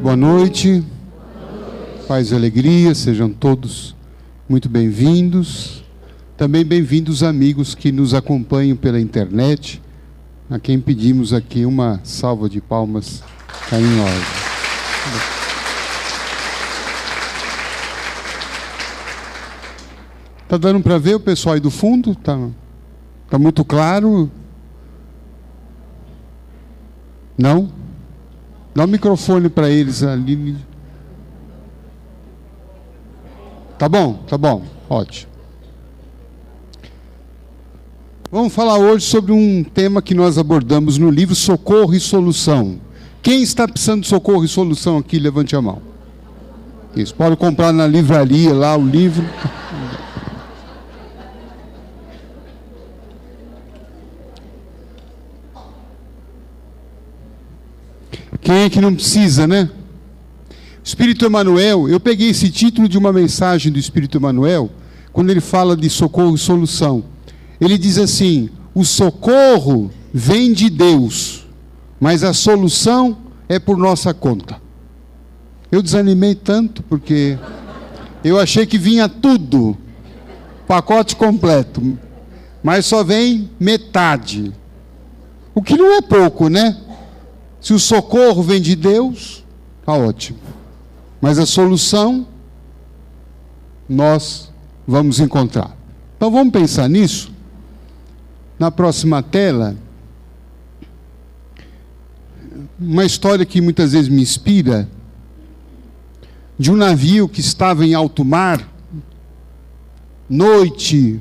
Boa noite. Paz e alegria, sejam todos muito bem-vindos. Também bem-vindos amigos que nos acompanham pela internet, a quem pedimos aqui uma salva de palmas carinhosa. Tá dando para ver o pessoal aí do fundo? Tá muito claro? Não? Dá o microfone para eles ali. Tá bom, ótimo. Vamos falar hoje sobre um tema que nós abordamos no livro Socorro e Solução. Quem está precisando de socorro e solução aqui, levante a mão. Isso, pode comprar na livraria lá o livro. Quem é que não precisa, né? Espírito Emmanuel, eu peguei esse título de uma mensagem do Espírito Emmanuel, quando ele fala de socorro e solução. Ele diz assim: o socorro vem de Deus, mas a solução é por nossa conta. Eu desanimei tanto, porque eu achei que vinha tudo, pacote completo, mas só vem metade. O que não é pouco, né? Se o socorro vem de Deus, está ótimo. Mas a solução, nós vamos encontrar. Então vamos pensar nisso. Na próxima tela, uma história que muitas vezes me inspira, de um navio que estava em alto mar, noite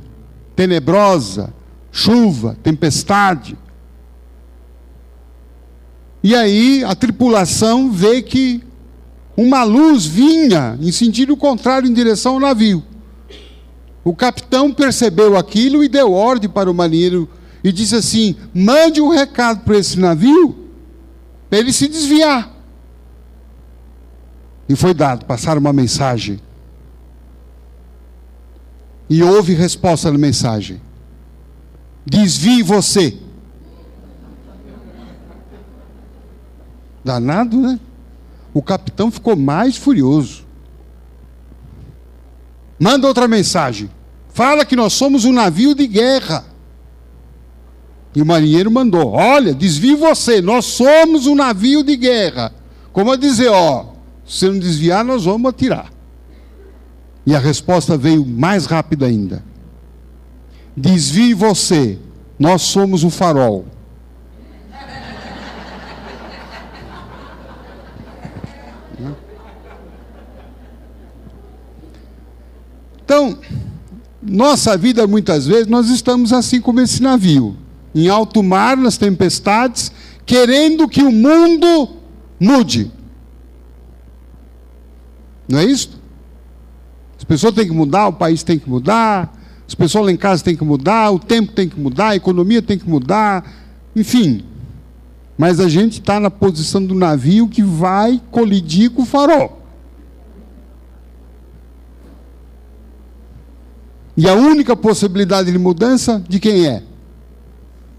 tenebrosa, chuva, tempestade. E aí a tripulação vê que uma luz vinha em sentido contrário em direção ao navio. O capitão percebeu aquilo e deu ordem para o marinheiro e disse assim: mande um recado para esse navio, para ele se desviar. E foi dado, passaram uma mensagem. E houve resposta na mensagem: desvie você. Danado, né? O capitão ficou mais furioso. Manda outra mensagem. Fala que nós somos um navio de guerra. E o marinheiro mandou: olha, desvie você, nós somos um navio de guerra. Como a dizer, se você não desviar, nós vamos atirar. E a resposta veio mais rápida ainda: desvie você, nós somos o farol. Então, nossa vida, muitas vezes, nós estamos assim como esse navio, em alto mar, nas tempestades, querendo que o mundo mude. Não é isso? As pessoas têm que mudar, o país tem que mudar, as pessoas lá em casa têm que mudar, o tempo tem que mudar, a economia tem que mudar, enfim. Mas a gente está na posição do navio que vai colidir com o farol. E a única possibilidade de mudança, de quem é?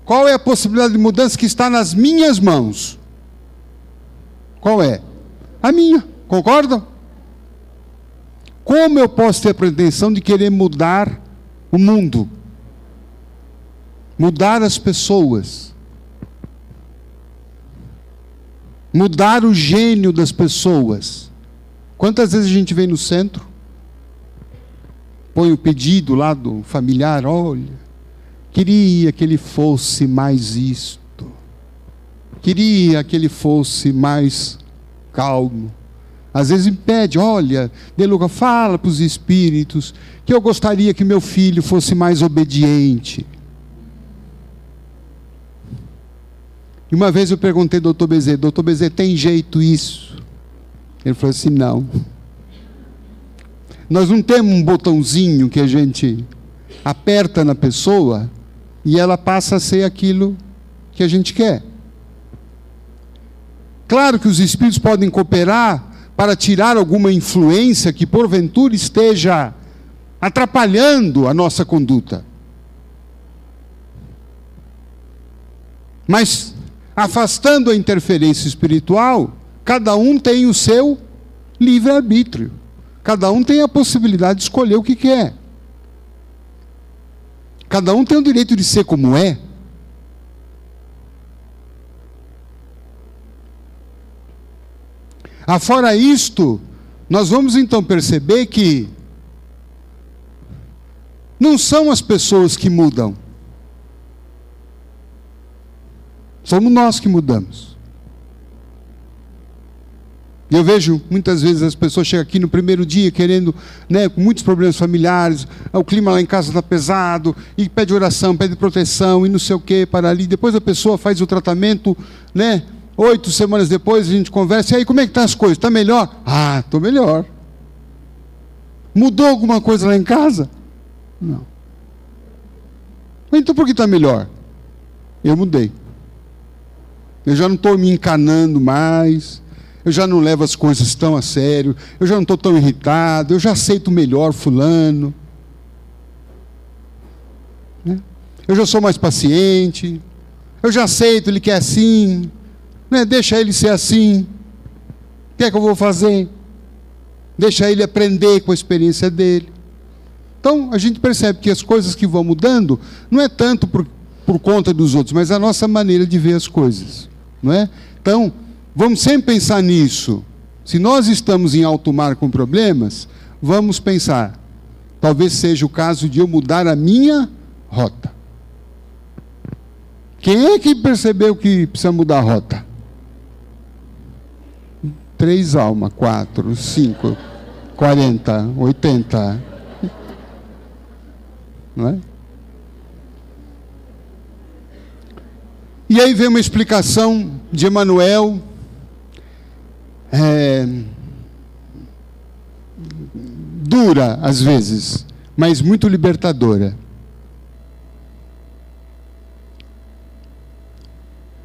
Qual é a possibilidade de mudança que está nas minhas mãos? Qual é? A minha, concordam? Como eu posso ter a pretensão de querer mudar o mundo? Mudar as pessoas? Mudar o gênio das pessoas? Quantas vezes a gente vem no centro, põe o pedido lá do familiar: olha, queria que ele fosse mais isto, queria que ele fosse mais calmo. Às vezes me pede: olha, Deluca, fala para os espíritos que eu gostaria que meu filho fosse mais obediente. E uma vez eu perguntei ao doutor Bezerra, tem jeito isso? Ele falou assim: não. Nós não temos um botãozinho que a gente aperta na pessoa e ela passa a ser aquilo que a gente quer. Claro que os espíritos podem cooperar para tirar alguma influência que porventura esteja atrapalhando a nossa conduta. Mas afastando a interferência espiritual, cada um tem o seu livre-arbítrio. Cada um tem a possibilidade de escolher o que quer. Cada um tem o direito de ser como é. Afora isto, nós vamos então perceber que não são as pessoas que mudam. Somos nós que mudamos. Eu vejo muitas vezes as pessoas chegam aqui no primeiro dia querendo, com muitos problemas familiares, o clima lá em casa está pesado, e pede oração, pede proteção, e não sei o que, para ali. Depois a pessoa faz o tratamento, 8 semanas depois a gente conversa, e aí como é que estão as coisas? Está melhor? Ah, estou melhor. Mudou alguma coisa lá em casa? Não. Então por que está melhor? Eu mudei. Eu já não estou me encanando mais, eu já não levo as coisas tão a sério, eu já não estou tão irritado, eu já aceito melhor fulano. Eu já sou mais paciente, eu já aceito, ele quer assim, deixa ele ser assim, o que é que eu vou fazer? Deixa ele aprender com a experiência dele. Então, a gente percebe que as coisas que vão mudando, não é tanto por conta dos outros, mas a nossa maneira de ver as coisas, não é? Então, vamos sempre pensar nisso. Se nós estamos em alto mar com problemas, vamos pensar, talvez seja o caso de eu mudar a minha rota. Quem é que percebeu que precisa mudar a rota? 3 almas, 4, 5, 40, 80... Não é? E aí vem uma explicação de Emmanuel, dura às vezes, mas muito libertadora.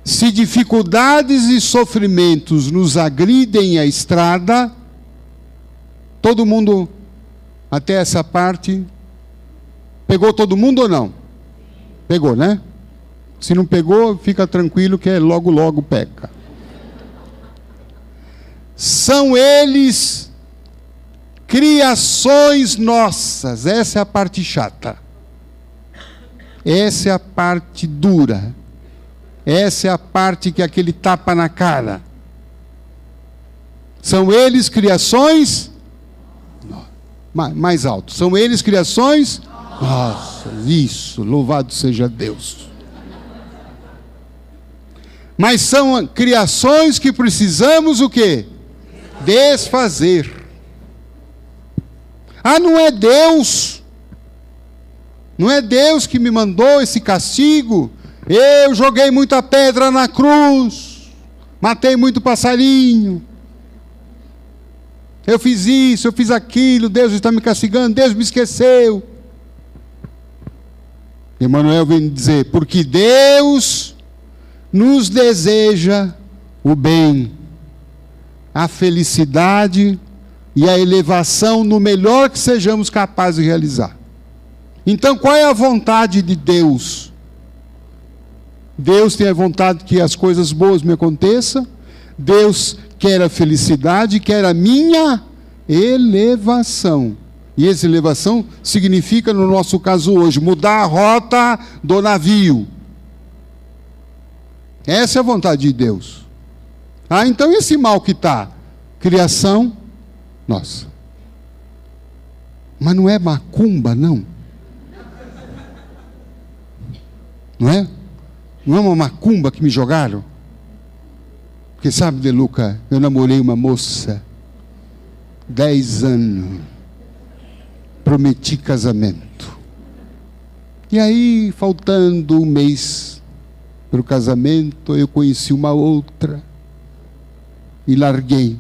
Se dificuldades e sofrimentos nos agridem a estrada, todo mundo, até essa parte, pegou todo mundo ou não? Pegou, né? Se não pegou, fica tranquilo que logo, logo pega. São eles criações nossas. Essa é a parte chata. Essa é a parte dura. Essa é a parte que é aquele tapa na cara. São eles criações... Mais alto. São eles criações... Nossa, isso, louvado seja Deus. Mas são criações que precisamos o quê? Desfazer. Ah, não é Deus. Não é Deus que me mandou esse castigo. Eu joguei muita pedra na cruz. Matei muito passarinho. Eu fiz isso, eu fiz aquilo. Deus está me castigando, Deus me esqueceu. Emmanuel vem dizer, porque Deus nos deseja o bem, a felicidade e a elevação no melhor que sejamos capazes de realizar. Então, qual é a vontade de Deus? Deus tem a vontade que as coisas boas me aconteçam, Deus quer a felicidade, quer a minha elevação. E essa elevação significa, no nosso caso hoje, mudar a rota do navio. Essa é a vontade de Deus. Ah, então esse mal que está? Criação nossa. Mas não é macumba, não. Não é? Não é uma macumba que me jogaram? Porque sabe, De Luca, eu namorei uma moça, 10 anos. Prometi casamento. E aí, faltando um mês para o casamento, eu conheci uma outra e larguei.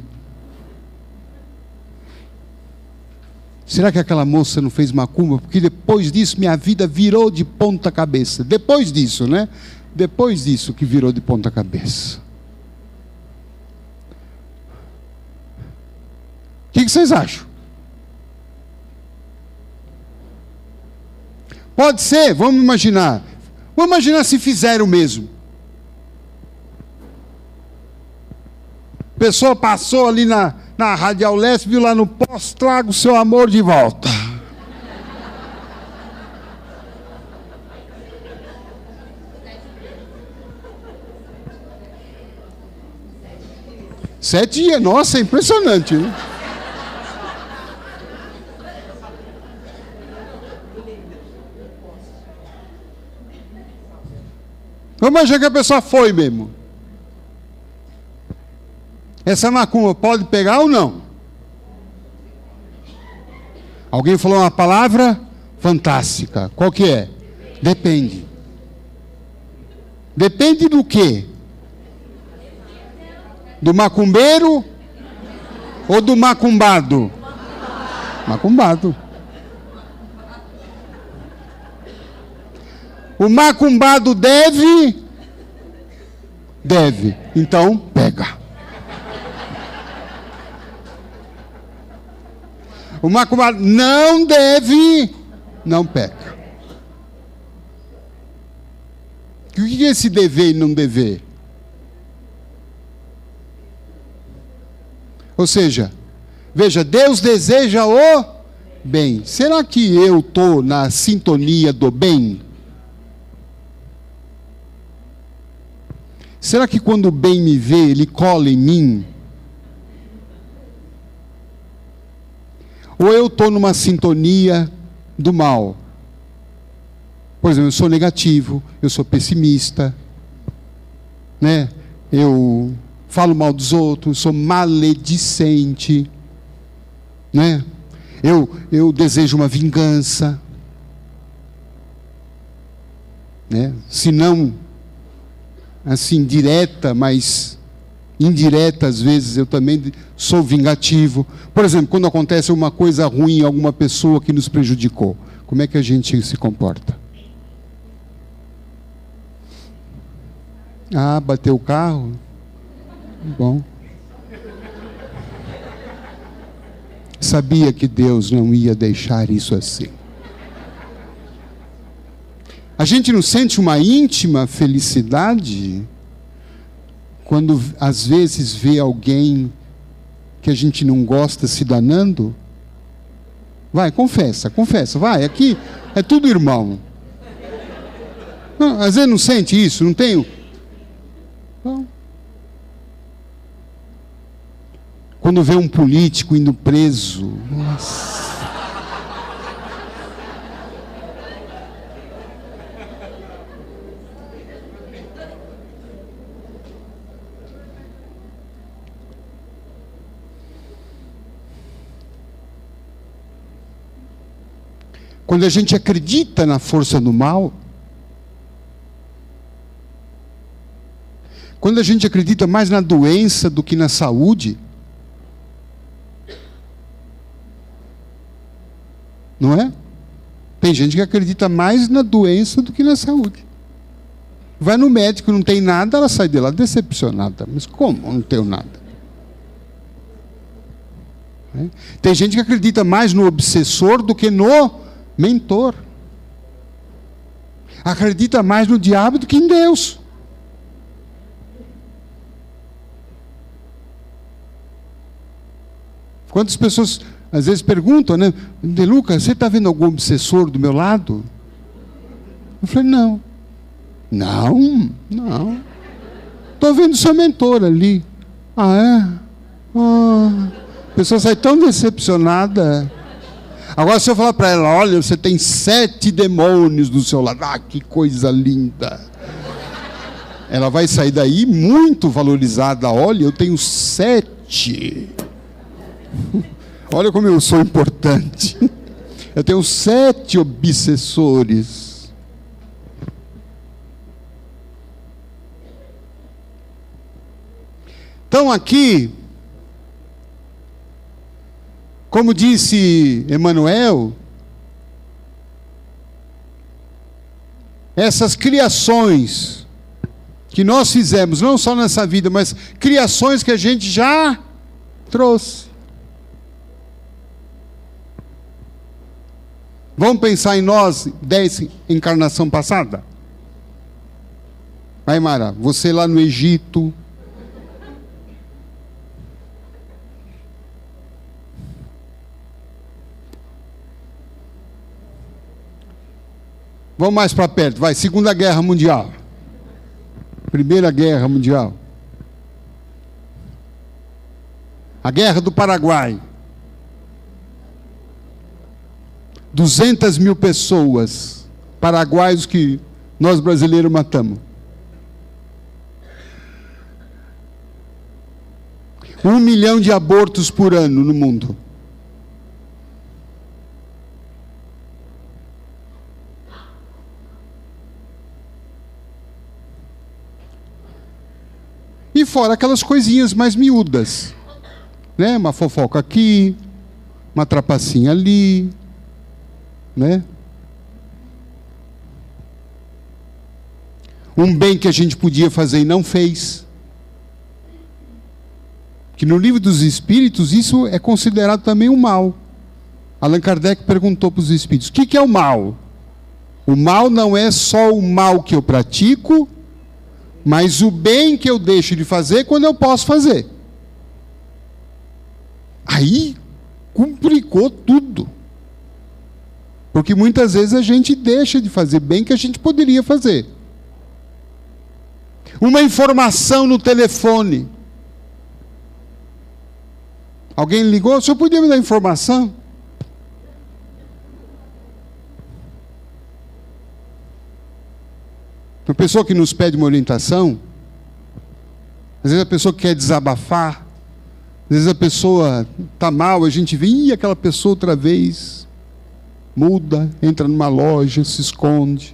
Será que aquela moça não fez macumba? Porque depois disso minha vida virou de ponta cabeça. Depois disso, né? Depois disso que virou de ponta cabeça. O que vocês acham? Pode ser, vamos imaginar. Vamos imaginar se fizeram mesmo. pessoa passou ali na Radial Leste, viu lá no posto, traga o seu amor de volta. Sete dias, nossa, é impressionante, né? Vamos achar que a pessoa foi mesmo. Essa macumba pode pegar ou não? Alguém falou uma palavra fantástica. Qual que é? Depende. Depende do quê? Do macumbeiro ou do macumbado? Macumbado. O macumbado deve? Deve. Então, pega. O macumbado não deve, não pega. O que é esse dever e não dever? Ou seja, veja, Deus deseja o bem. Será que eu estou na sintonia do bem? Será que quando o bem me vê, ele cola em mim? Ou eu estou numa sintonia do mal? Por exemplo, eu sou negativo, eu sou pessimista, né? Eu falo mal dos outros, sou maledicente, né? Eu desejo uma vingança, né? Se não assim direta, mas indireta às vezes eu também sou vingativo. Por exemplo, quando acontece uma coisa ruim em alguma pessoa que nos prejudicou, como é que a gente se comporta? Ah, bateu o carro? Bom. Sabia que Deus não ia deixar isso assim. A gente não sente uma íntima felicidade quando às vezes vê alguém que a gente não gosta se danando? Vai, confessa, vai, aqui é tudo irmão. Não, às vezes não sente isso, não tem? Não. Quando vê um político indo preso, nossa. Quando a gente acredita na força do mal, quando a gente acredita mais na doença do que na saúde, não é? Tem gente que acredita mais na doença do que na saúde. Vai no médico, não tem nada, ela sai de lá decepcionada. Mas como não tenho nada? Tem gente que acredita mais no obsessor do que no mentor. Acredita mais no diabo do que em Deus. Quantas pessoas às vezes perguntam, né? De Lucas, você está vendo algum obsessor do meu lado? Eu falei, não. Não. Estou vendo seu mentor ali. Ah, é? Ah. A pessoa sai tão decepcionada. Agora se eu falar para ela, olha, você tem 7 demônios do seu lado. Ah, que coisa linda. Ela vai sair daí muito valorizada. Olha, eu tenho 7. Olha como eu sou importante. Eu tenho 7 obsessores. Então aqui, como disse Emmanuel, essas criações que nós fizemos, não só nessa vida, mas criações que a gente já trouxe. Vamos pensar em nós 10 encarnação passada? Vai, Mara, você lá no Egito, Vamos mais para perto, vai. Segunda Guerra Mundial. Primeira Guerra Mundial. A Guerra do Paraguai. 200 mil pessoas paraguaios que nós brasileiros matamos. 1 milhão de abortos por ano no mundo. E fora aquelas coisinhas mais miúdas, né? Uma fofoca aqui, uma trapacinha ali, né? Um bem que a gente podia fazer e não fez. Que no livro dos Espíritos isso é considerado também um mal. Allan Kardec perguntou para os Espíritos: o que é o mal? O mal não é só o mal que eu pratico, mas o bem que eu deixo de fazer quando eu posso fazer. Aí complicou tudo. Porque muitas vezes a gente deixa de fazer bem que a gente poderia fazer. Uma informação no telefone. Alguém ligou? O senhor podia me dar informação? Uma pessoa que nos pede uma orientação, às vezes a pessoa quer desabafar, às vezes a pessoa está mal, a gente vê, e aquela pessoa outra vez muda, entra numa loja, se esconde.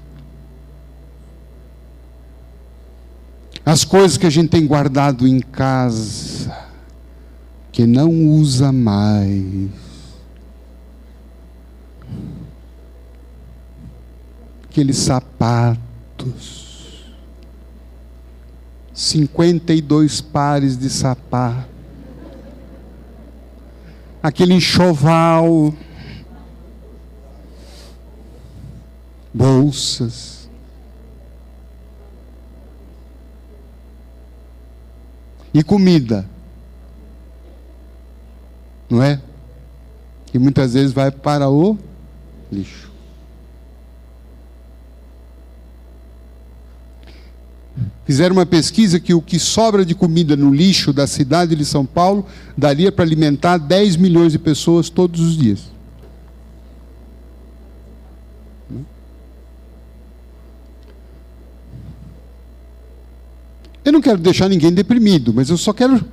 As coisas que a gente tem guardado em casa, que não usa mais. Aqueles sapatos. 52 pares de sapato. Aquele enxoval. Bolsas. E comida. Não é? Que muitas vezes vai para o lixo. Fizeram uma pesquisa que o que sobra de comida no lixo da cidade de São Paulo daria para alimentar 10 milhões de pessoas todos os dias. Eu não quero deixar ninguém deprimido, mas eu só quero...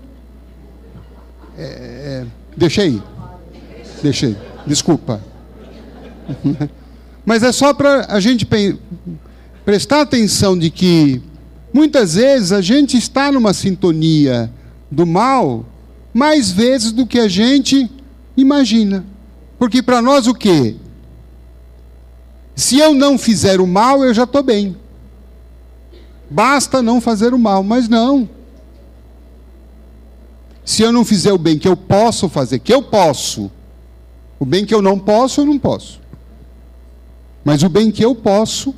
Deixei. Desculpa. Mas é só para a gente prestar atenção de que muitas vezes a gente está numa sintonia do mal mais vezes do que a gente imagina. Porque para nós o quê? Se eu não fizer o mal, eu já estou bem. Basta não fazer o mal, mas não. Se eu não fizer o bem que eu posso fazer, o bem que eu não posso, Mas o bem que eu posso...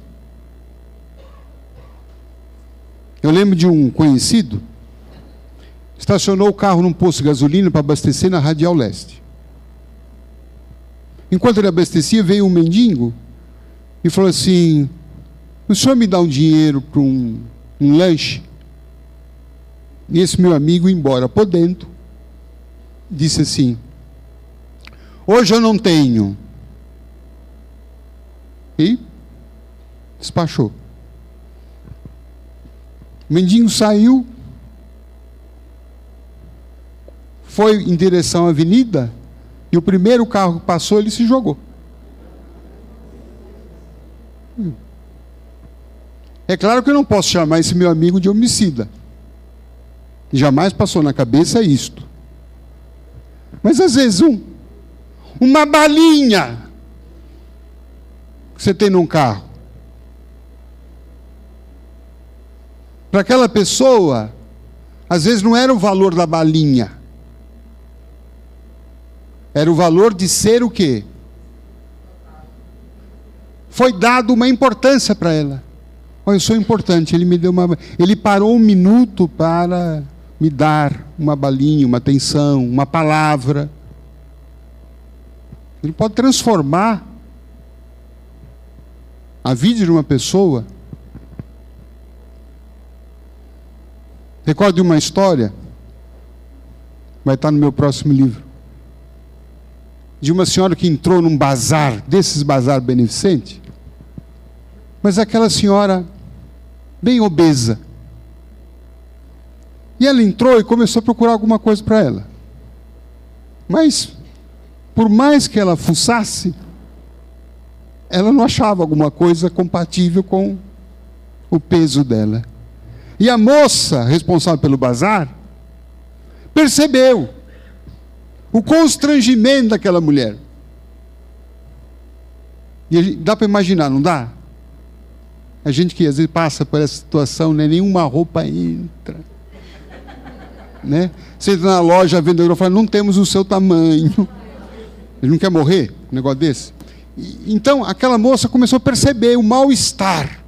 Eu lembro de um conhecido, estacionou o carro num posto de gasolina para abastecer na Radial Leste. Enquanto ele abastecia, veio um mendigo e falou assim: o senhor me dá um dinheiro para um lanche? E esse meu amigo, embora podendo, disse assim: hoje eu não tenho. E despachou. O mendigo saiu, foi em direção à avenida, e o primeiro carro que passou, ele se jogou. É claro que eu não posso chamar esse meu amigo de homicida. Jamais passou na cabeça isto. Mas às vezes uma balinha que você tem num carro, para aquela pessoa, às vezes não era o valor da balinha, era o valor de ser o quê? Foi dado uma importância para ela. Olha, eu sou importante, ele parou um minuto para me dar uma balinha, uma atenção, uma palavra. Ele pode transformar a vida de uma pessoa. Recordo uma história, vai estar no meu próximo livro, de uma senhora que entrou num bazar, desses bazar beneficente, mas aquela senhora bem obesa. E ela entrou e começou a procurar alguma coisa para ela. Mas, por mais que ela fuçasse, ela não achava alguma coisa compatível com o peso dela. E a moça responsável pelo bazar percebeu o constrangimento daquela mulher. E dá para imaginar, não dá? A gente que às vezes passa por essa situação, né? Nenhuma roupa entra. Né? Você entra na loja, a vendedora fala, não temos o seu tamanho. Ele não quer morrer, um negócio desse. Então, aquela moça começou a perceber o mal-estar.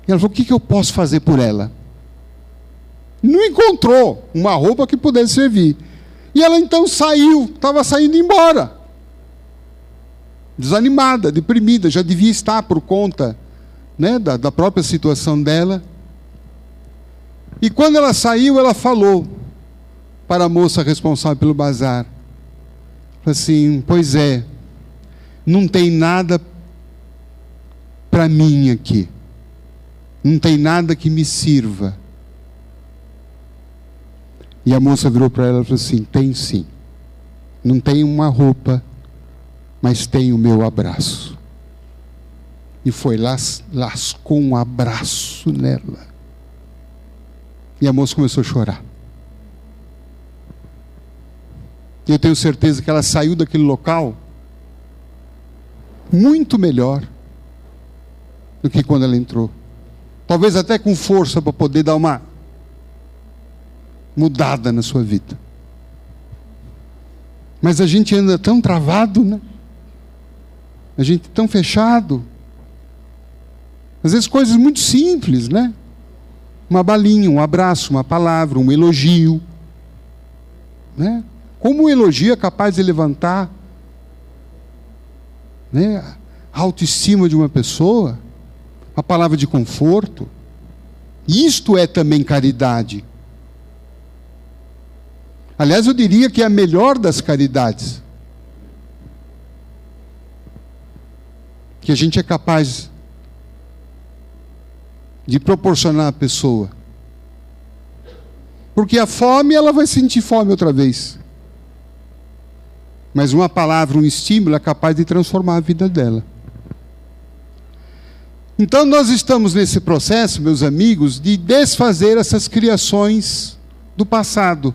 E ela falou, o que eu posso fazer por ela? Não encontrou uma roupa que pudesse servir. E ela então saiu, estava saindo embora. Desanimada, deprimida, já devia estar por conta, né, da própria situação dela. E quando ela saiu, ela falou para a moça responsável pelo bazar. Assim, pois é, não tem nada para mim aqui. Não tem nada que me sirva. E a moça virou para ela e falou assim, tem sim. Não tem uma roupa, mas tem o meu abraço. E foi lá, lascou um abraço nela. E a moça começou a chorar. E eu tenho certeza que ela saiu daquele local muito melhor do que quando ela entrou. Talvez até com força para poder dar uma mudada na sua vida. Mas a gente anda tão travado, né? A gente tão fechado. Às vezes coisas muito simples, né? Uma balinha, um abraço, uma palavra, um elogio, né? Como um elogio é capaz de levantar, né, a autoestima de uma pessoa, a palavra de conforto. Isto é também caridade. Aliás, eu diria que é a melhor das caridades. Que a gente é capaz de proporcionar à pessoa. Porque a fome, ela vai sentir fome outra vez. Mas uma palavra, um estímulo é capaz de transformar a vida dela. Então nós estamos nesse processo, meus amigos, de desfazer essas criações do passado.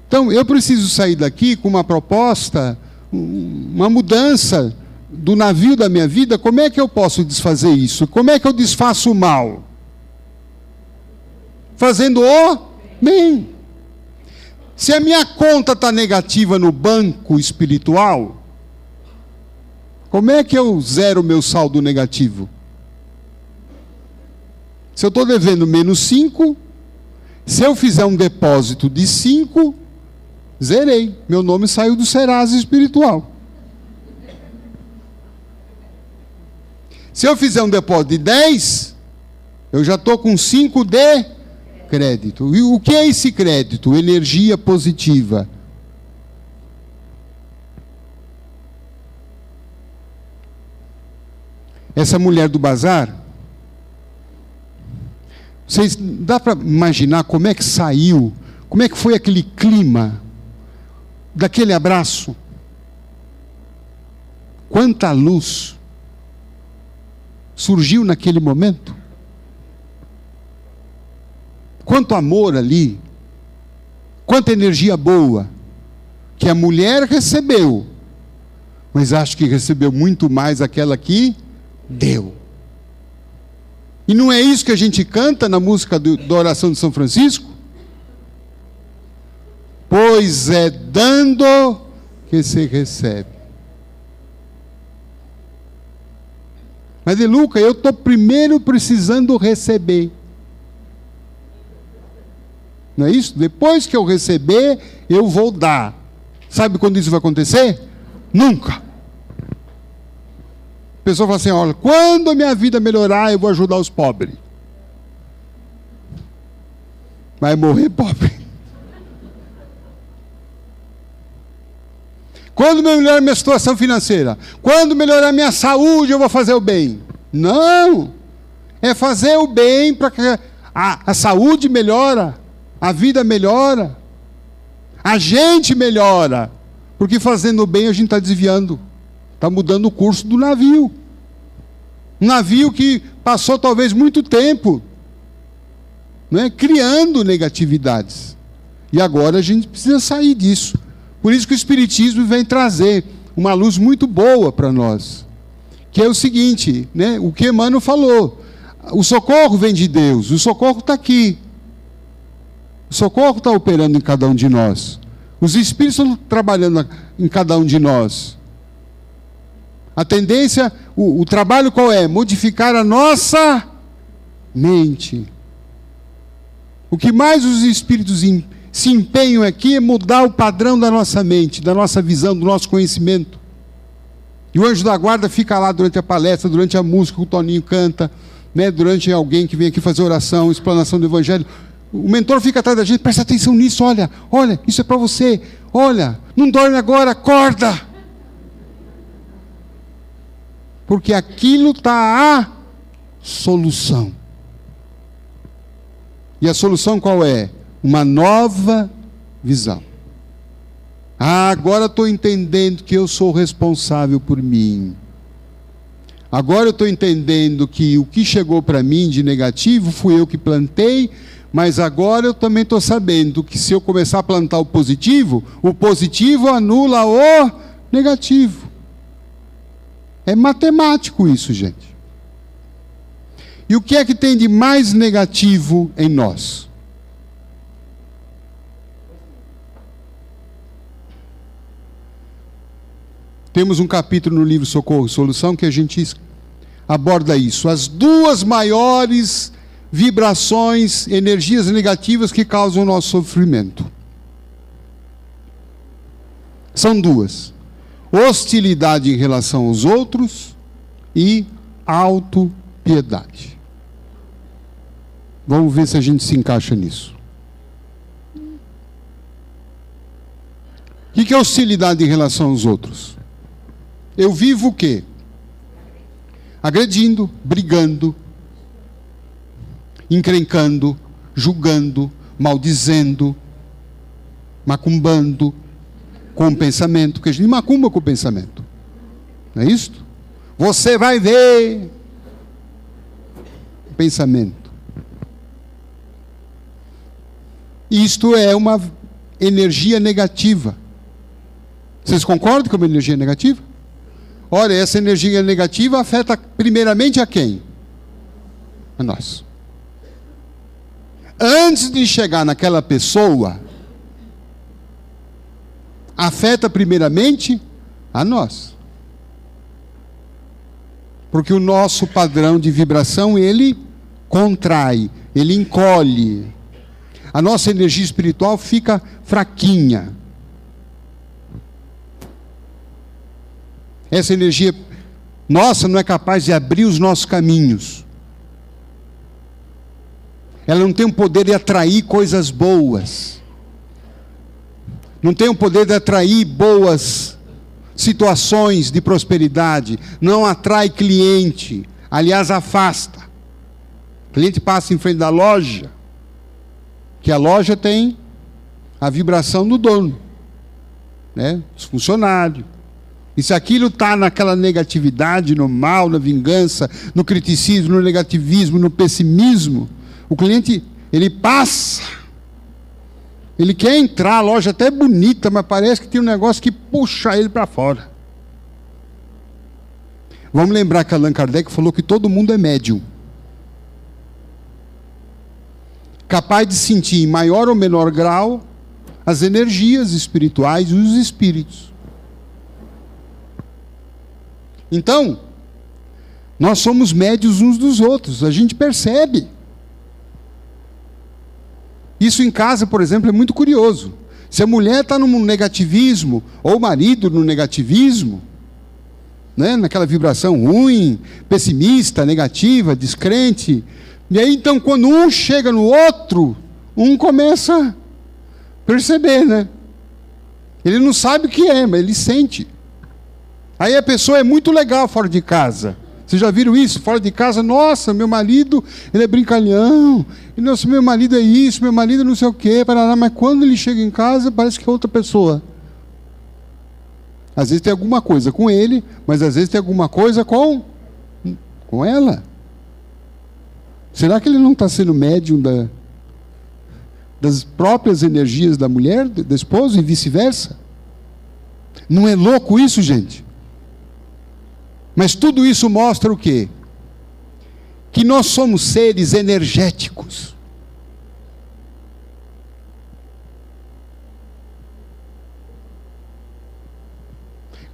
Então eu preciso sair daqui com uma proposta, uma mudança do navio da minha vida. Como é que eu posso desfazer isso? Como é que eu desfaço o mal? Fazendo o bem. Se a minha conta está negativa no banco espiritual, como é que eu zero o meu saldo negativo? Se eu estou devendo menos 5, se eu fizer um depósito de 5, zerei. Meu nome saiu do Serasa espiritual. Se eu fizer um depósito de 10, eu já estou com 5 de crédito. E o que é esse crédito? Energia positiva. Essa mulher do bazar, vocês dá para imaginar como é que saiu, como é que foi aquele clima daquele abraço? Quanta luz surgiu naquele momento? Quanto amor ali, quanta energia boa que a mulher recebeu, mas acho que recebeu muito mais aquela que deu. E não é isso que a gente canta na música da oração de São Francisco? Pois é dando que se recebe. Mas, Luca, eu estou primeiro precisando receber. Não é isso? Depois que eu receber, eu vou dar. Sabe quando isso vai acontecer? Nunca. pessoa fala assim, olha, quando a minha vida melhorar, eu vou ajudar os pobres. Vai morrer pobre. Quando melhorar minha situação financeira, quando melhorar minha saúde, eu vou fazer o bem. Não! É fazer o bem para que a saúde melhora, a vida melhora, a gente melhora. Porque fazendo o bem a gente está desviando, está mudando o curso do navio. Um navio que passou talvez muito tempo, né, criando negatividades. E agora a gente precisa sair disso. Por isso que o Espiritismo vem trazer uma luz muito boa para nós. Que é o seguinte, né, o que Emmanuel falou. O socorro vem de Deus, o socorro está aqui. O socorro está operando em cada um de nós. Os Espíritos estão trabalhando em cada um de nós. A tendência, o trabalho qual é? Modificar a nossa mente. O que mais os Espíritos se empenham aqui é mudar o padrão da nossa mente, da nossa visão, do nosso conhecimento. E o anjo da guarda fica lá durante a palestra, durante a música que o Toninho canta, né, durante alguém que vem aqui fazer oração, explanação do Evangelho. O mentor fica atrás da gente, presta atenção nisso, olha, isso é para você, olha, não dorme agora, acorda. Porque aquilo está a solução. E a solução qual é? Uma nova visão. Agora estou entendendo que eu sou responsável por mim. Agora eu estou entendendo que o que chegou para mim de negativo fui eu que plantei, mas agora eu também estou sabendo que se eu começar a plantar o positivo anula o negativo. É matemático isso, gente. E o que é que tem de mais negativo em nós? Temos um capítulo no livro Socorro e Solução que a gente aborda isso. As duas maiores vibrações, energias negativas que causam o nosso sofrimento. São duas. Hostilidade em relação aos outros e autopiedade. Vamos ver se a gente se encaixa nisso. O que é hostilidade em relação aos outros? Eu vivo o quê? Agredindo, brigando, encrencando, julgando, maldizendo, macumbando com o pensamento, porque a gente macumba com o pensamento. Não é isso? Você vai ver pensamento. Isto é uma energia negativa. Vocês concordam que é uma energia negativa? Olha, essa energia negativa afeta primeiramente a quem? A nós. Antes de chegar naquela pessoa, afeta primeiramente a nós. Porque o nosso padrão de vibração, ele contrai, ele encolhe. A nossa energia espiritual fica fraquinha. Essa energia nossa não é capaz de abrir os nossos caminhos. Ela não tem o poder de atrair coisas boas. Não tem o poder de atrair boas situações de prosperidade. Não atrai cliente. Aliás, afasta. O cliente passa em frente da loja, que a loja tem a vibração do dono, né? Os funcionários. E se aquilo está naquela negatividade, no mal, na vingança, no criticismo, no negativismo, no pessimismo, o cliente, ele passa. Ele quer entrar, a loja até é bonita, mas parece que tem um negócio que puxa ele para fora. Vamos lembrar que Allan Kardec falou que todo mundo é médium. Capaz de sentir em maior ou menor grau as energias espirituais e os espíritos. Então, nós somos médios uns dos outros, a gente percebe. Isso em casa, por exemplo, é muito curioso. Se a mulher está no negativismo, ou o marido no negativismo, né? Naquela vibração ruim, pessimista, negativa, descrente. E aí então quando um chega no outro, um começa a perceber, né? Ele não sabe o que é, mas ele sente. Aí a pessoa é muito legal fora de casa. Vocês já viram isso? Fora de casa, nossa, meu marido, ele é brincalhão. E, nossa, meu marido é isso, meu marido não sei o quê, parará. Mas quando ele chega em casa, parece que é outra pessoa. Às vezes tem alguma coisa com ele, mas às vezes tem alguma coisa com ela. Será que ele não está sendo médium das próprias energias da mulher, do esposo, e vice-versa? Não é louco isso, gente? Mas tudo isso mostra o quê? Que nós somos seres energéticos.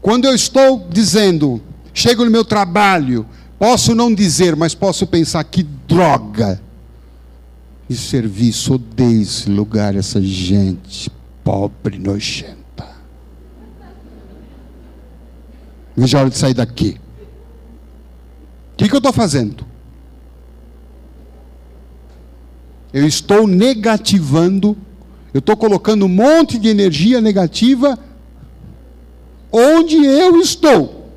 Quando eu estou dizendo, chego no meu trabalho, posso não dizer, mas posso pensar, que droga! E serviço, odeio esse lugar, essa gente pobre, nojenta. Veja a hora de sair daqui. O que eu estou fazendo? Eu estou negativando, eu estou colocando um monte de energia negativa onde eu estou.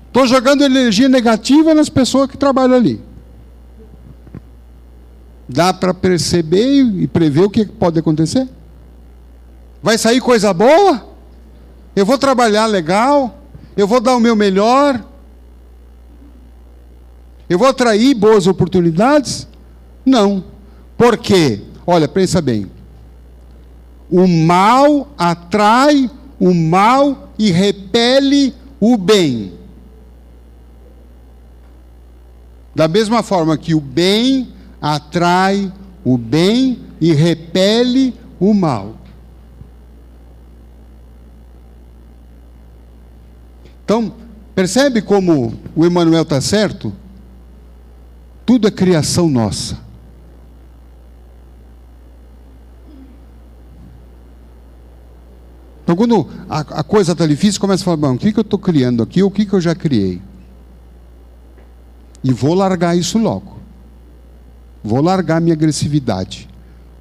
Estou jogando energia negativa nas pessoas que trabalham ali. Dá para perceber e prever o que pode acontecer? Vai sair coisa boa? Eu vou trabalhar legal? Eu vou dar o meu melhor? Eu vou atrair boas oportunidades? Não. Por quê? Olha, pensa bem. O mal atrai o mal e repele o bem. Da mesma forma que o bem atrai o bem e repele o mal. Então, percebe como o Emmanuel está certo? Tudo é criação nossa. Então, quando a coisa está difícil, começa a falar, bom, o que eu estou criando aqui, ou o que eu já criei? E vou largar isso logo. Vou largar minha agressividade.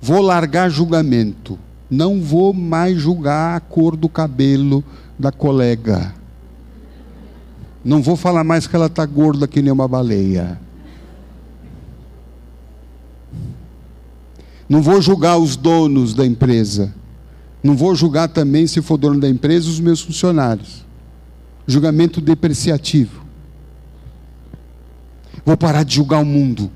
Vou largar julgamento. Não vou mais julgar a cor do cabelo da colega. Não vou falar mais que ela está gorda que nem uma baleia. Não vou julgar os donos da empresa. Não vou julgar também, se for dono da empresa, os meus funcionários. Julgamento depreciativo. Vou parar de julgar o mundo.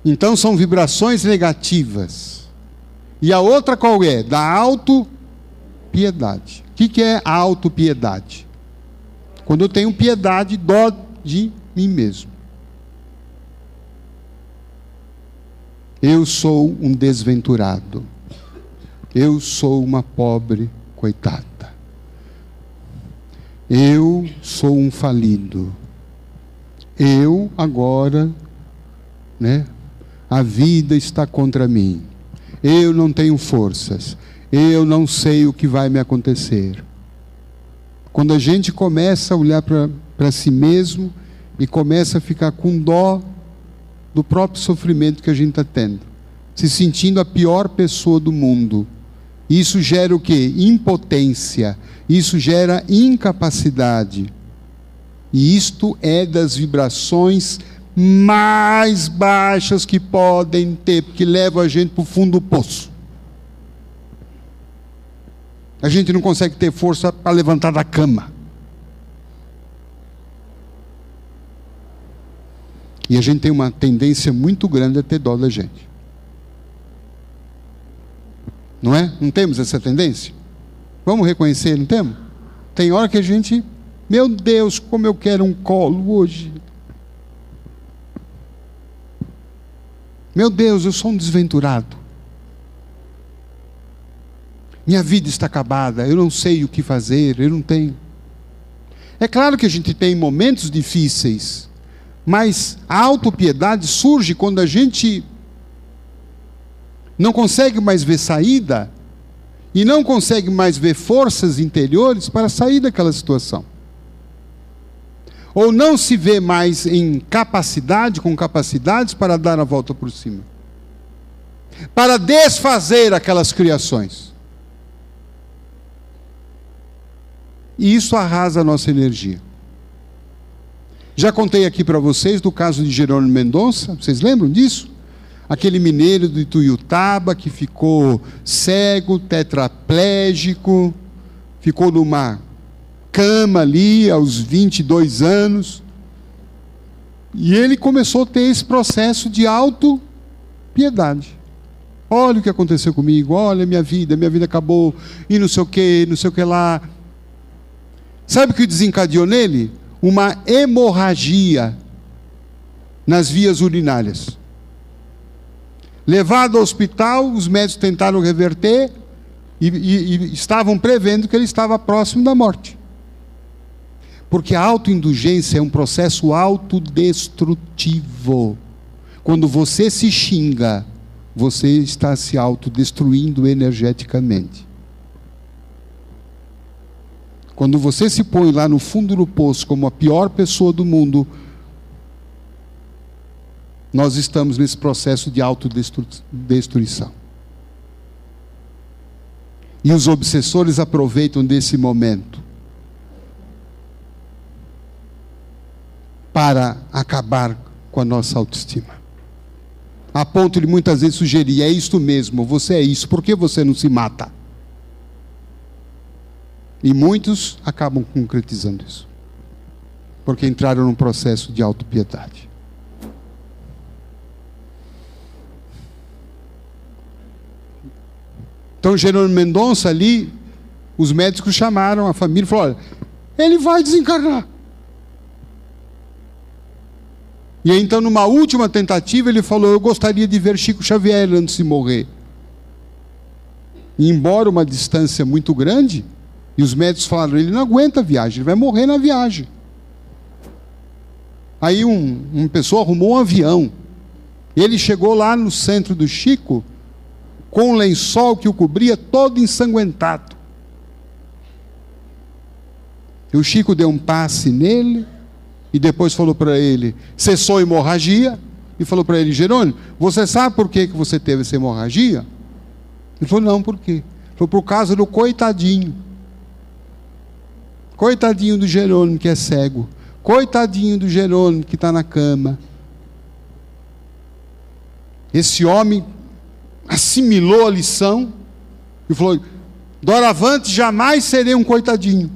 Então são vibrações negativas. E a outra qual é? Da autopiedade. O que é a autopiedade? Quando eu tenho piedade, dó de mim mesmo. Eu sou um desventurado. Eu sou uma pobre coitada. Eu sou um falido. Eu agora, né? A vida está contra mim. Eu não tenho forças. Eu não sei o que vai me acontecer. Quando a gente começa a olhar para si mesmo e começa a ficar com dó do próprio sofrimento que a gente está tendo, se sentindo a pior pessoa do mundo, isso gera o quê? Impotência. Isso gera incapacidade. E isto é das vibrações mais baixas que podem ter, porque levam a gente para o fundo do poço. A gente não consegue ter força para levantar da cama. E a gente tem uma tendência muito grande a ter dó da gente. Não é? Não temos essa tendência? Vamos reconhecer, não temos? Tem hora que a gente, meu Deus, como eu quero um colo hoje. Meu Deus, eu sou um desventurado. Minha vida está acabada, eu não sei o que fazer, eu não tenho. É claro que a gente tem momentos difíceis, mas a autopiedade surge quando a gente não consegue mais ver saída e não consegue mais ver forças interiores para sair daquela situação. Ou não se vê mais em capacidade, com capacidades para dar a volta por cima. Para desfazer aquelas criações. E isso arrasa a nossa energia. Já contei aqui para vocês do caso de Jerônimo Mendonça, vocês lembram disso? Aquele mineiro do Ituiutaba que ficou cego, tetraplégico, ficou numa cama ali aos 22 anos. E ele começou a ter esse processo de autopiedade. Olha o que aconteceu comigo, olha minha vida acabou, e não sei o que lá. Sabe o que desencadeou nele? Uma hemorragia nas vias urinárias. Levado ao hospital, os médicos tentaram reverter e estavam prevendo que ele estava próximo da morte. Porque a autoindulgência é um processo autodestrutivo. Quando você se xinga, você está se autodestruindo energeticamente. Quando você se põe lá no fundo do poço como a pior pessoa do mundo, nós estamos nesse processo de autodestruição. E os obsessores aproveitam desse momento para acabar com a nossa autoestima. A ponto de muitas vezes sugerir, é isto mesmo, você é isso, por que você não se mata? E muitos acabam concretizando isso. Porque entraram num processo de autopiedade. Então, Jerônimo Mendonça ali, os médicos chamaram a família e falaram, olha, ele vai desencarnar. E aí, então, numa última tentativa, ele falou, eu gostaria de ver Chico Xavier antes de morrer. E embora uma distância muito grande, e os médicos falaram, ele não aguenta a viagem, ele vai morrer na viagem. Aí uma pessoa arrumou um avião. Ele chegou lá no centro do Chico, com um lençol que o cobria todo ensanguentado. E o Chico deu um passe nele, e depois falou para ele, cessou a hemorragia, e falou para ele, Jerônimo, você sabe por que você teve essa hemorragia? Ele falou, não, por quê? Ele falou, por causa do coitadinho. Coitadinho do Jerônimo que é cego. Coitadinho do Jerônimo que está na cama. Esse homem assimilou a lição e falou, doravante jamais serei um coitadinho.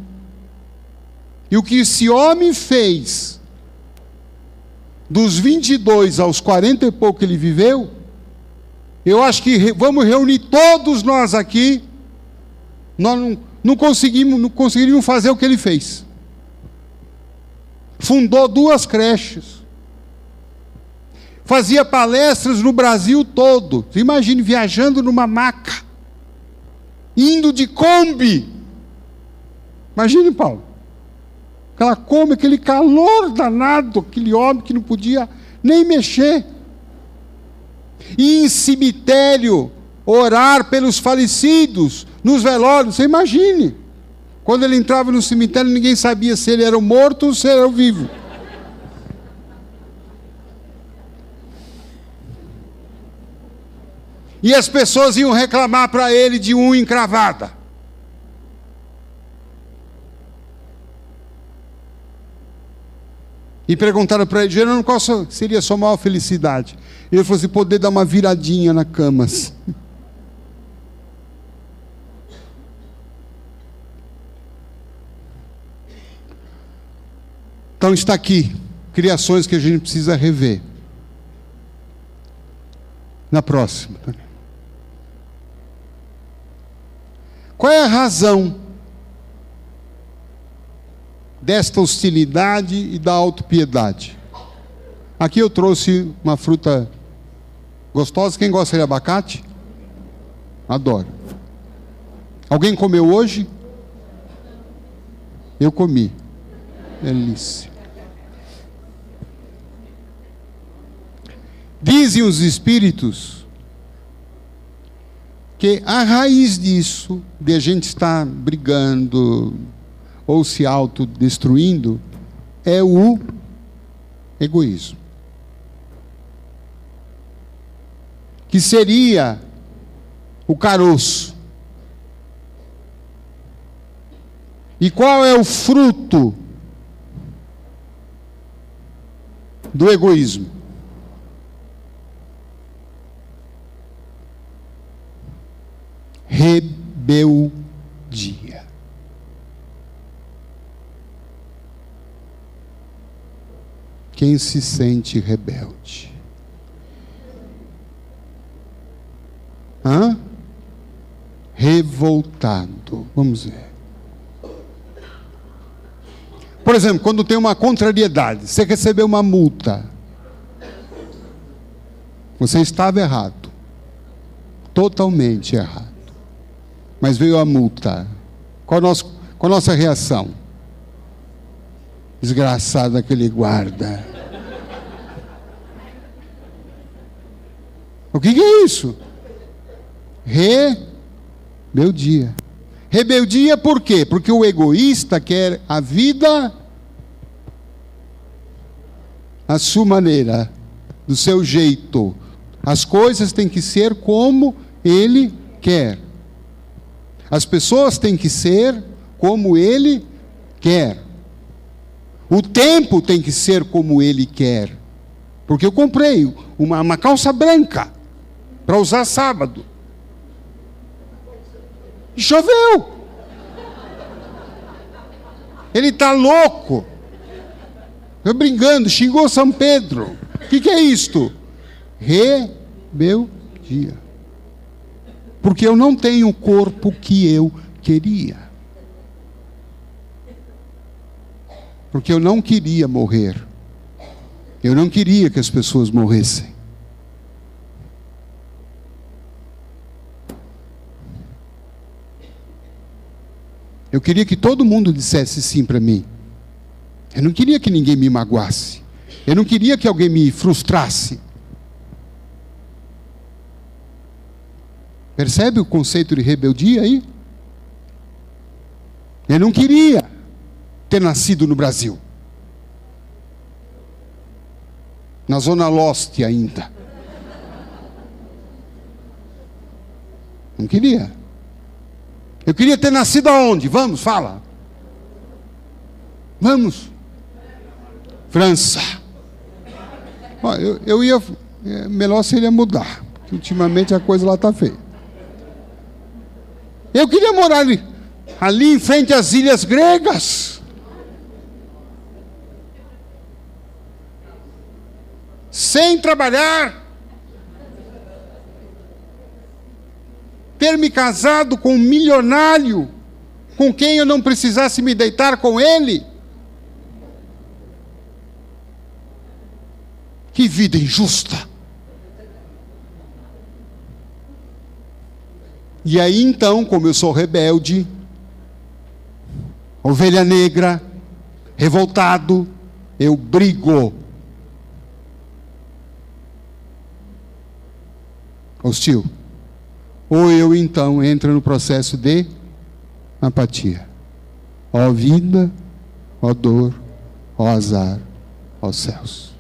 E o que esse homem fez dos 22 aos 40 e pouco que ele viveu, eu acho que vamos reunir todos nós aqui, nós não conseguiríamos fazer o que ele fez. Fundou 2 creches. Fazia palestras no Brasil todo. Você imagine viajando numa maca. Indo de Kombi. Imagine, Paulo. Aquela Kombi, aquele calor danado, aquele homem que não podia nem mexer. E em cemitério, orar pelos falecidos, nos velórios. Você imagine. Quando ele entrava no cemitério, ninguém sabia se ele era o morto ou se ele era o vivo. E as pessoas iam reclamar para ele de unha encravada. E perguntaram para ele, Jerônimo, qual seria a sua maior felicidade? Ele falou assim, poder dar uma viradinha na cama. Então está aqui, criações que a gente precisa rever. Na próxima. Qual é a razão desta hostilidade e da autopiedade? Aqui eu trouxe uma fruta gostosa. Quem gosta de abacate? Adoro. Alguém comeu hoje? Eu comi. Delícia. Dizem os espíritos que a raiz disso, de a gente estar brigando ou se autodestruindo, é o egoísmo. Que seria o caroço. E qual é o fruto do egoísmo? Rebeldia. Quem se sente rebelde? Revoltado. Vamos ver. Por exemplo, quando tem uma contrariedade, você recebeu uma multa. Você estava errado. Totalmente errado. Mas veio a multa. Qual a nossa reação? Desgraçado aquele guarda. O que é isso? Rebeldia. Rebeldia por quê? Porque o egoísta quer a vida à sua maneira, do seu jeito. As coisas têm que ser como ele quer. As pessoas têm que ser como ele quer. O tempo tem que ser como ele quer. Porque eu comprei uma calça branca para usar sábado. E choveu. Ele está louco. Eu brincando, xingou São Pedro. O que é isto? Rebeldia. Porque eu não tenho o corpo que eu queria. Porque eu não queria morrer. Eu não queria que as pessoas morressem. Eu queria que todo mundo dissesse sim para mim. Eu não queria que ninguém me magoasse. Eu não queria que alguém me frustrasse. Percebe o conceito de rebeldia aí? Eu não queria ter nascido no Brasil. Na Zona Leste ainda. Não queria. Eu queria ter nascido aonde? Vamos, fala. Vamos. França. Ó, eu ia... melhor seria mudar. Porque ultimamente a coisa lá está feia. Eu queria morar ali em frente às ilhas gregas. Sem trabalhar. Ter me casado com um milionário, com quem eu não precisasse me deitar com ele. Que vida injusta. E aí então, como eu sou rebelde, ovelha negra, revoltado, eu brigo. Hostil. Ou eu então entro no processo de apatia. Ó vida, ó dor, ó azar, ó céus.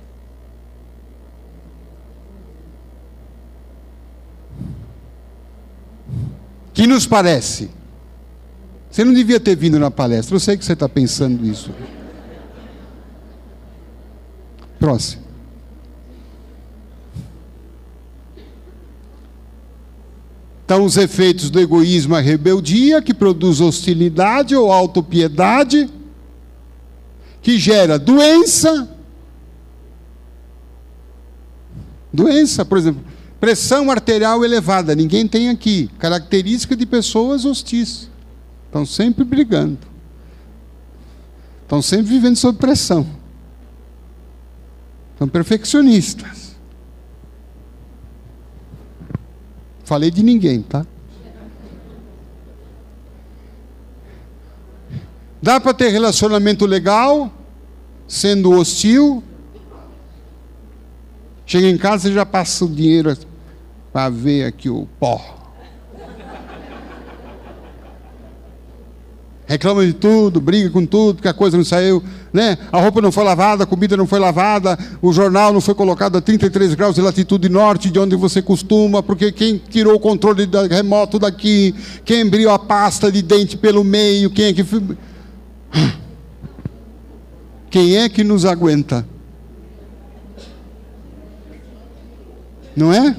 Que nos parece? Você não devia ter vindo na palestra. Eu sei que você está pensando isso. Próximo. Então, os efeitos do egoísmo, a rebeldia, que produz hostilidade ou autopiedade, que gera doença. Doença, por exemplo, pressão arterial elevada. Ninguém tem aqui. Característica de pessoas hostis. Estão sempre brigando. Estão sempre vivendo sob pressão. São perfeccionistas. Falei de ninguém, tá? Dá para ter relacionamento legal, sendo hostil. Chega em casa e já passa o dinheiro para ver aqui o pó. Reclama de tudo, briga com tudo, porque a coisa não saiu, né? A roupa não foi lavada, a comida não foi lavada, o jornal não foi colocado a 33 graus de latitude norte, de onde você costuma, porque quem tirou o controle remoto daqui, quem abriu a pasta de dente pelo meio, quem é que nos aguenta? Não é?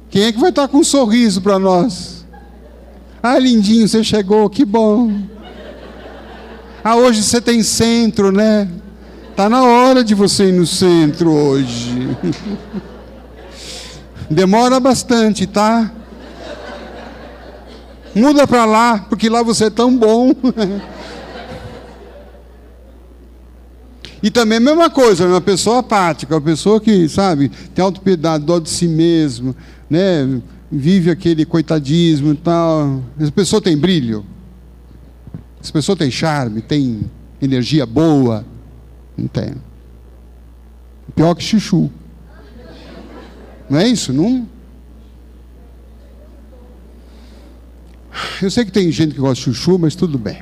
Quem é que vai estar com um sorriso para nós? Ah, lindinho, você chegou, que bom. Ah, hoje você tem centro, né? Tá na hora de você ir no centro hoje. Demora bastante, tá? Muda para lá, porque lá você é tão bom. E também a mesma coisa, uma pessoa apática, uma pessoa que, sabe, tem autopiedade, dó de si mesmo, né? Vive aquele coitadismo e tal. Essa pessoa tem brilho? Essa pessoa tem charme? Tem energia boa? Não tem. Pior que chuchu. Não é isso? Não? Eu sei que tem gente que gosta de chuchu, mas tudo bem.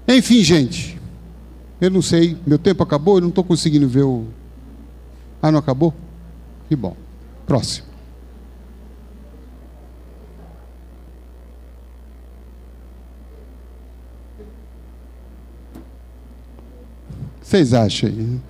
Enfim, gente, eu não sei, meu tempo acabou, eu não estou conseguindo ver o... Ah, não acabou? Que bom. Próximo. Vocês acham aí?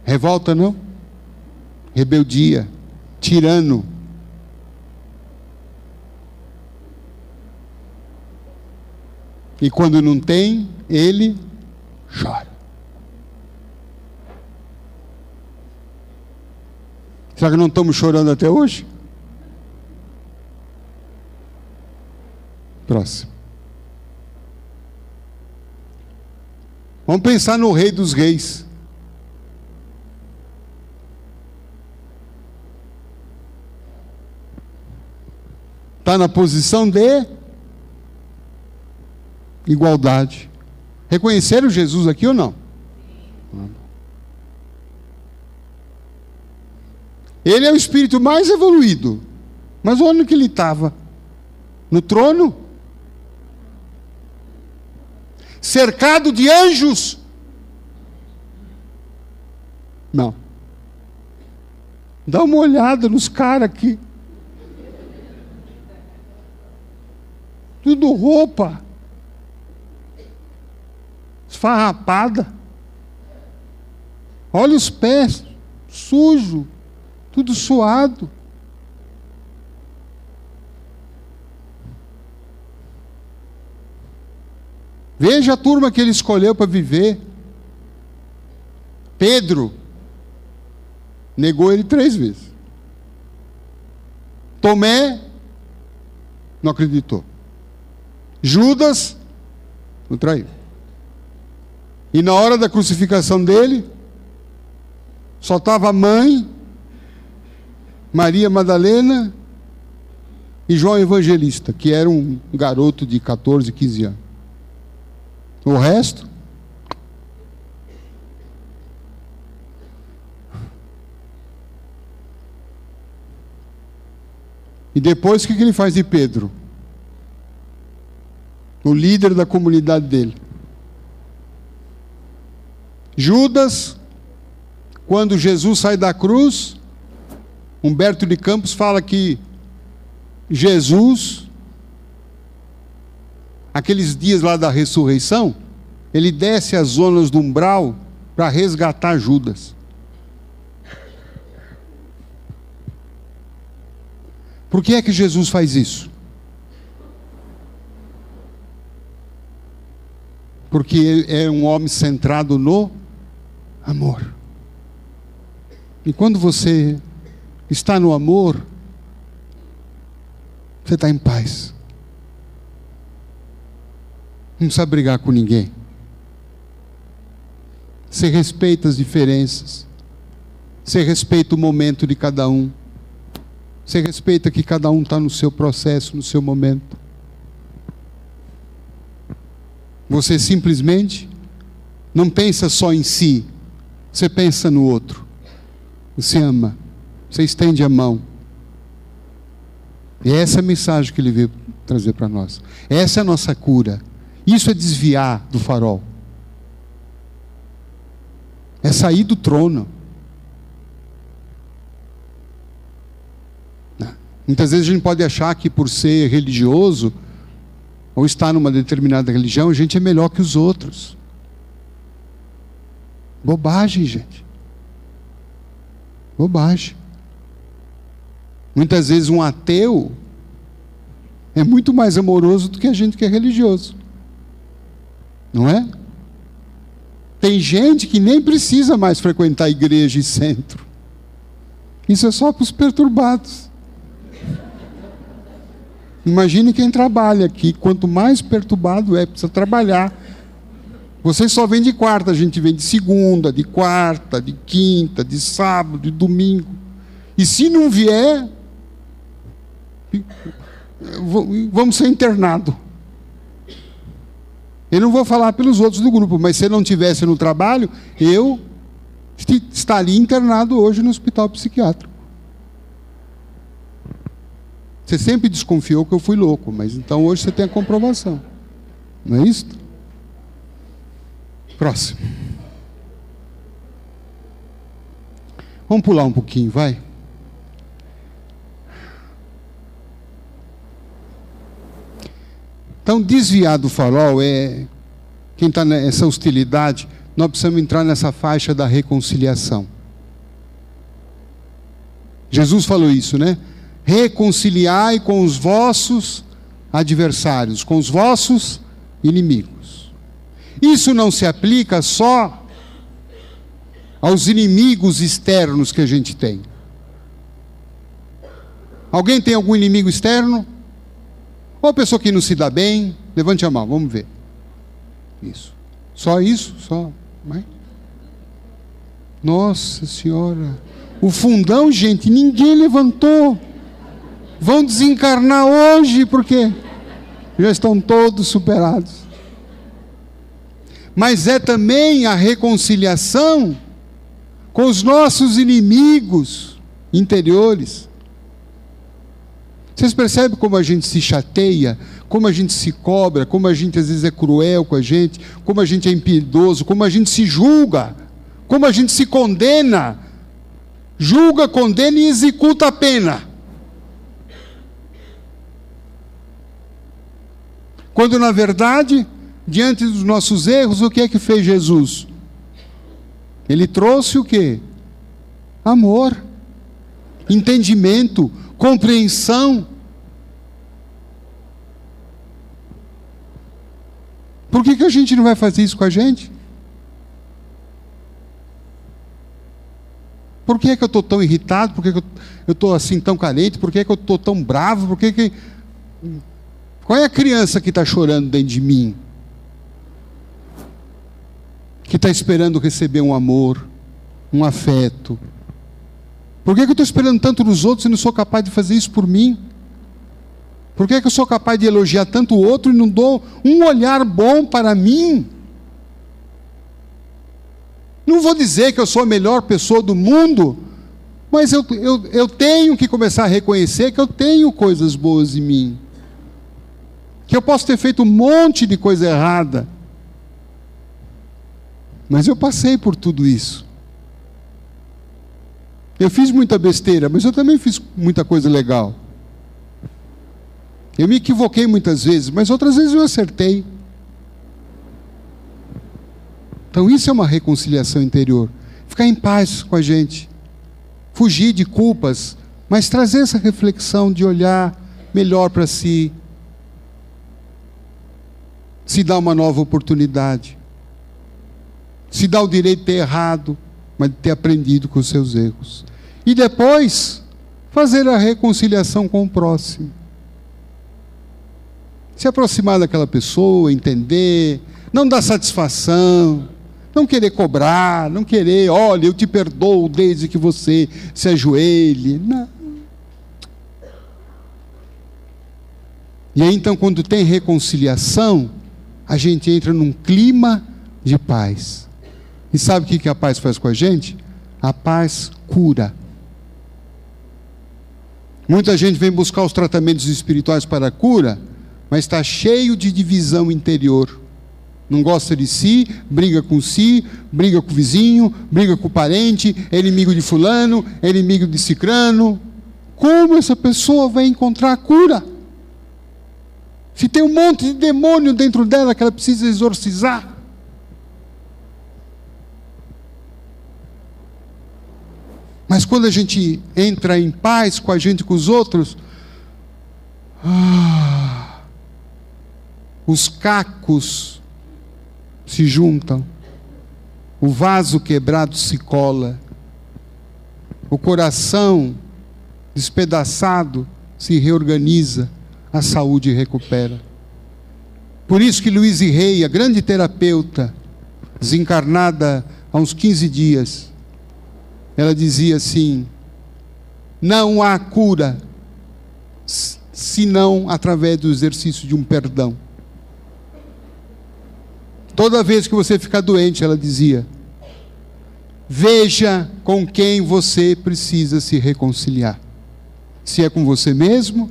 Revolta não? Rebeldia, tirano. E quando não tem, ele chora. Será que não estamos chorando até hoje? Próximo. Vamos pensar no Rei dos Reis. Está na posição de igualdade. Reconheceram Jesus aqui ou não? Ele é o espírito mais evoluído. Mas onde que ele estava? No trono? Cercado de anjos? Não. Dá uma olhada nos caras aqui. Tudo roupa esfarrapada. Olha os pés, sujo, tudo suado. Veja a turma que ele escolheu para viver. Pedro negou ele 3 vezes. Tomé não acreditou. Judas o traiu. E na hora da crucificação dele, só estava a mãe, Maria Madalena e João Evangelista, que era um garoto de 14, 15 anos. O resto, e depois o que ele faz de Pedro? O líder da comunidade dele. Judas, quando Jesus sai da cruz, Humberto de Campos fala que Jesus, aqueles dias lá da ressurreição, ele desce as zonas do umbral para resgatar Judas. Por que é que Jesus faz isso? Porque ele é um homem centrado no amor. E quando você está no amor, você está em paz. Não precisa brigar com ninguém. Você respeita as diferenças. Você respeita o momento de cada um. Você respeita que cada um está no seu processo, no seu momento. Você simplesmente não pensa só em si. Você pensa no outro. Você ama. Você estende a mão. E essa é a mensagem que ele veio trazer para nós. Essa é a nossa cura. Isso é desviar do farol. É sair do trono. Muitas vezes a gente pode achar que por ser religioso, ou estar numa determinada religião, a gente é melhor que os outros. Bobagem, gente. Bobagem. Muitas vezes um ateu é muito mais amoroso do que a gente que é religioso. Não é? Tem gente que nem precisa mais frequentar igreja e centro. Isso é só para os perturbados. Imagine quem trabalha aqui. Quanto mais perturbado precisa trabalhar. Vocês só vêm de quarta, a gente vem de segunda, de quarta, de quinta, de sábado, de domingo. E se não vier, vamos ser internados. Eu não vou falar pelos outros do grupo, mas se eu não estivesse no trabalho, eu estaria internado hoje no hospital psiquiátrico. Você sempre desconfiou que eu fui louco, mas então hoje você tem a comprovação. Não é isso? Próximo. Vamos pular um pouquinho, vai. Então, desviar do farol é... Quem está nessa hostilidade, nós precisamos entrar nessa faixa da reconciliação. Jesus falou isso, né? Reconciliai com os vossos adversários, com os vossos inimigos. Isso não se aplica só aos inimigos externos que a gente tem. Alguém tem algum inimigo externo? Ou pessoa que não se dá bem? Levante a mão, vamos ver. Isso. Só isso? Só? Vai. Nossa Senhora. O fundão, gente, ninguém levantou. Vão desencarnar hoje, porque já estão todos superados. Mas é também a reconciliação com os nossos inimigos interiores. Vocês percebem como a gente se chateia, como a gente se cobra, como a gente às vezes é cruel com a gente, como a gente é impiedoso, como a gente se julga, como a gente se condena. Julga, condena e executa a pena. Quando na verdade, diante dos nossos erros, o que é que fez Jesus? Ele trouxe o quê? Amor, entendimento, compreensão. Por que a gente não vai fazer isso com a gente? Por que eu estou tão irritado? Por que eu estou assim tão carente? Por que eu estou tão bravo? Qual é a criança que está chorando dentro de mim? Que está esperando receber um amor, um afeto. Por que eu estou esperando tanto nos outros e não sou capaz de fazer isso por mim? Por que eu sou capaz de elogiar tanto o outro e não dou um olhar bom para mim? Não vou dizer que eu sou a melhor pessoa do mundo, mas eu tenho que começar a reconhecer que eu tenho coisas boas em mim. Que eu posso ter feito um monte de coisa errada. Mas eu passei por tudo isso. Eu fiz muita besteira, mas eu também fiz muita coisa legal. Eu me equivoquei muitas vezes, mas outras vezes eu acertei. Então isso é uma reconciliação interior. Ficar em paz com a gente. Fugir de culpas, mas trazer essa reflexão de olhar melhor para si. Se dar uma nova oportunidade. Se dar o direito de ter errado, mas de ter aprendido com os seus erros. E depois, fazer a reconciliação com o próximo. Se aproximar daquela pessoa, entender, não dar satisfação, Não querer cobrar, não querer, olha, eu te perdoo desde que você se ajoelhe. Não. E aí então, quando tem reconciliação, a gente entra num clima de paz. E sabe o que a paz faz com a gente? A paz cura. Muita gente vem buscar os tratamentos espirituais para a cura, mas está cheio de divisão interior. Não gosta de si, briga com o vizinho, briga com o parente, é inimigo de fulano, é inimigo de cicrano. Como essa pessoa vai encontrar a cura? Se tem um monte de demônio dentro dela que ela precisa exorcizar. Mas quando a gente entra em paz com a gente e com os outros, os cacos se juntam, o vaso quebrado se cola, o coração despedaçado se reorganiza, a saúde recupera. Por isso que Louise Hay, a grande terapeuta, desencarnada há uns 15 dias, ela dizia assim: não há cura senão através do exercício de um perdão. Toda vez que você ficar doente, ela dizia, veja com quem você precisa se reconciliar. Se é com você mesmo,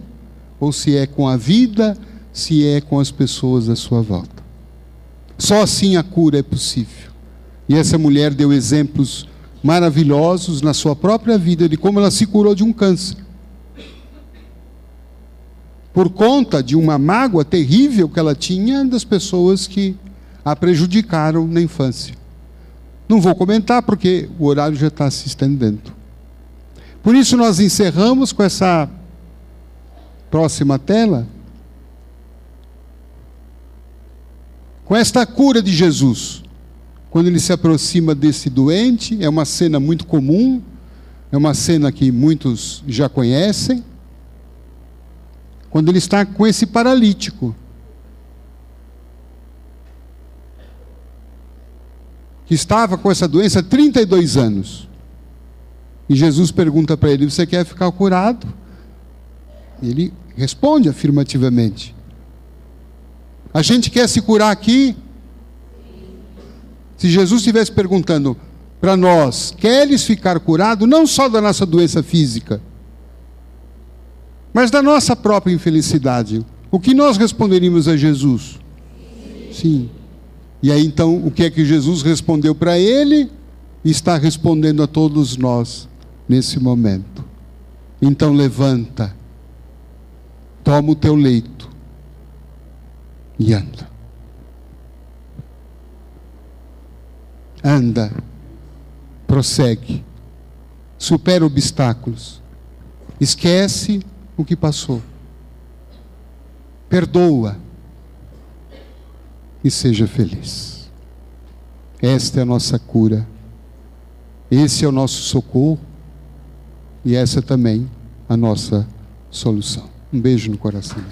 ou se é com a vida, se é com as pessoas à sua volta. Só assim a cura é possível. E essa mulher deu exemplos maravilhosos na sua própria vida de como ela se curou de um câncer. Por conta de uma mágoa terrível que ela tinha das pessoas que a prejudicaram na infância. Não vou comentar porque o horário já está se estendendo. Por isso nós encerramos com essa próxima tela, com esta cura de Jesus. Quando ele se aproxima desse doente, é uma cena muito comum, é uma cena que muitos já conhecem. Quando ele está com esse paralítico, que estava com essa doença há 32 anos. E Jesus pergunta para ele, você quer ficar curado? Ele responde afirmativamente. A gente quer se curar aqui? Se Jesus estivesse perguntando para nós, queres ficar curado, não só da nossa doença física, mas da nossa própria infelicidade, o que nós responderíamos a Jesus? Sim. E aí então, o que é que Jesus respondeu para ele? Está respondendo a todos nós nesse momento. Então levanta, toma o teu leito e anda. Anda, prossegue, supera obstáculos, esquece o que passou, perdoa e seja feliz. Esta é a nossa cura, esse é o nosso socorro e essa também a nossa solução. Um beijo no coração.